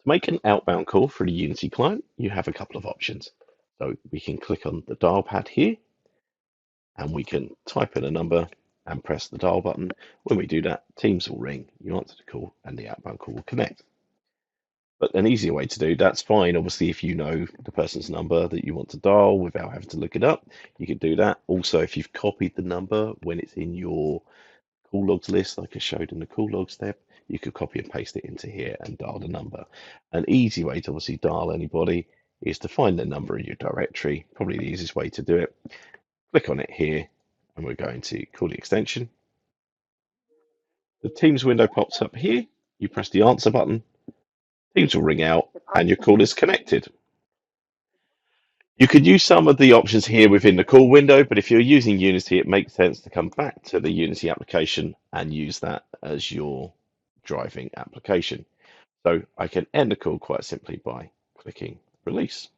To make an outbound call through the Unity client, you have a couple of options. So we can click on the dial pad here and we can type in a number and press the dial button. When we do that, Teams will ring, you answer the call, and the outbound call will connect. But an easier way to do that's fine. Obviously, if you know the person's number that you want to dial without having to look it up, you can do that. Also, if you've copied the number when it's in your call logs list, like I showed in the call logs tab, you could copy and paste it into here and dial the number. An easy way to obviously dial anybody is to find the number in your directory. Probably the easiest way to do it. Click on it here, and we're going to call the extension. The Teams window pops up here. You press the answer button. Teams will ring out, and your call is connected. You could use some of the options here within the call window, but if you're using Unity, it makes sense to come back to the Unity application and use that as your driving application. So I can end the call quite simply by clicking release.